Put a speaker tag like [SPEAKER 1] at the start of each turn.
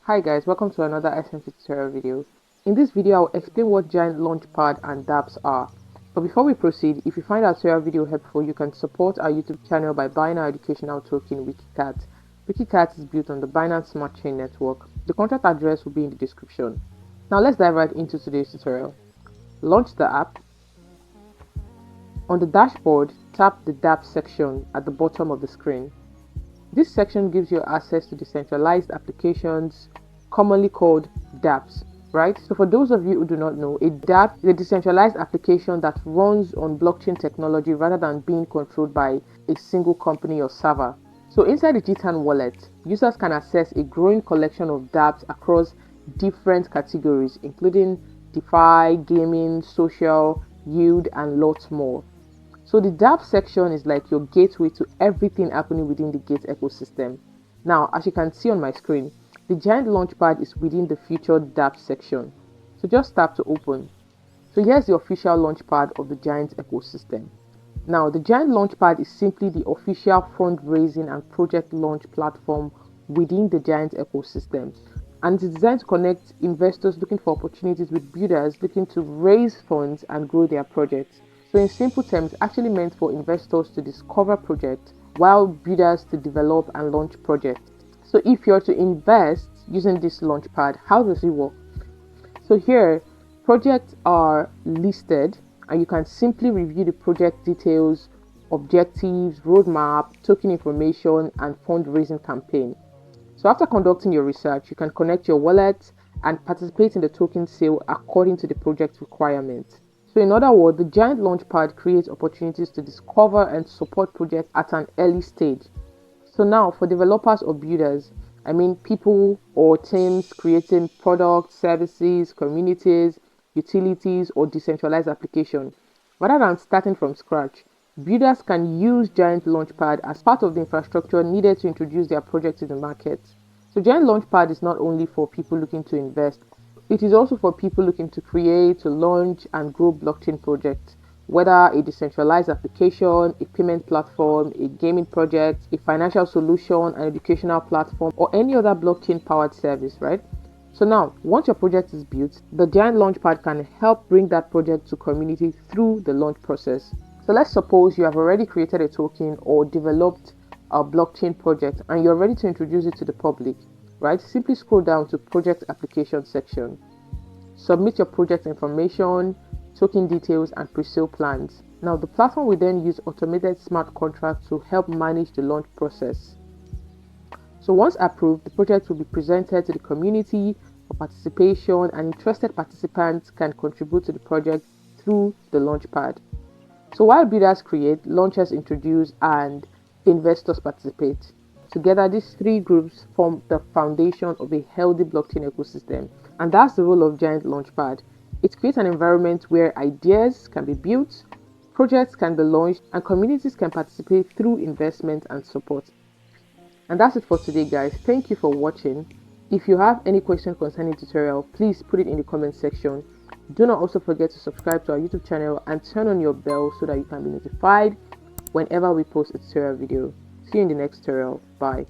[SPEAKER 1] Hi guys, welcome to another SMC tutorial video. In this video, I'll explain what Giant Launchpad and Dapps are. But before we proceed, if you find our tutorial video helpful, you can support our YouTube channel by buying our educational token Wikicat. Wikicat is built on the Binance Smart Chain network. The contact address will be in the description. Now let's dive right into today's tutorial. Launch the app. On the dashboard, tap the Dapps section at the bottom of the screen. This section gives you access to decentralized applications, commonly called Dapps, right? So for those of you who do not know, a Dapp is a decentralized application that runs on blockchain technology rather than being controlled by a single company or server. So inside the Gitan wallet, users can access a growing collection of Dapps across different categories, including DeFi, gaming, social, yield, and lots more. So the Dapps section is like your gateway to everything happening within the Gate ecosystem. Now, as you can see on my screen, the Giant Launchpad is within the featured Dapps section. So just tap to open. So here's the official launchpad of the Giant ecosystem. Now, the Giant Launchpad is simply the official fundraising and project launch platform within the Giant ecosystem. And it's designed to connect investors looking for opportunities with builders looking to raise funds and grow their projects. So in simple terms, it's actually meant for investors to discover projects while builders to develop and launch projects. So if you're to invest using this launchpad, how does it work? So here, projects are listed and you can simply review the project details, objectives, roadmap, token information, and fundraising campaign. So after conducting your research, you can connect your wallet and participate in the token sale according to the project requirements. So in other words, the Giant Launchpad creates opportunities to discover and support projects at an early stage. So now for developers or builders, I mean people or teams creating products, services, communities, utilities, or decentralized applications. Rather than starting from scratch, builders can use Giant Launchpad as part of the infrastructure needed to introduce their project to the market. So Giant Launchpad is not only for people looking to invest, it is also for people looking to create, to launch, and grow blockchain projects, whether a decentralized application, a payment platform, a gaming project, a financial solution, an educational platform, or any other blockchain-powered service, right? So now, once your project is built, the Giant Launchpad can help bring that project to community through the launch process. So let's suppose you have already created a token or developed a blockchain project and you're ready to introduce it to the public. Right, simply scroll down to project application section. Submit your project information, token details, and pre-sale plans. Now the platform will then use automated smart contracts to help manage the launch process. So once approved, the project will be presented to the community for participation, and interested participants can contribute to the project through the launchpad. So while builders create, launchers introduce, and investors participate. Together, these three groups form the foundation of a healthy blockchain ecosystem, and that's the role of Giant Launchpad. It creates an environment where ideas can be built, projects can be launched, and communities can participate through investment and support. And that's it for today, guys. Thank you for watching. If you have any question concerning tutorial, please put it in the comment section. Do not also forget to subscribe to our YouTube channel and turn on your bell so that you can be notified whenever we post a tutorial video. See you in the next tutorial. Bye.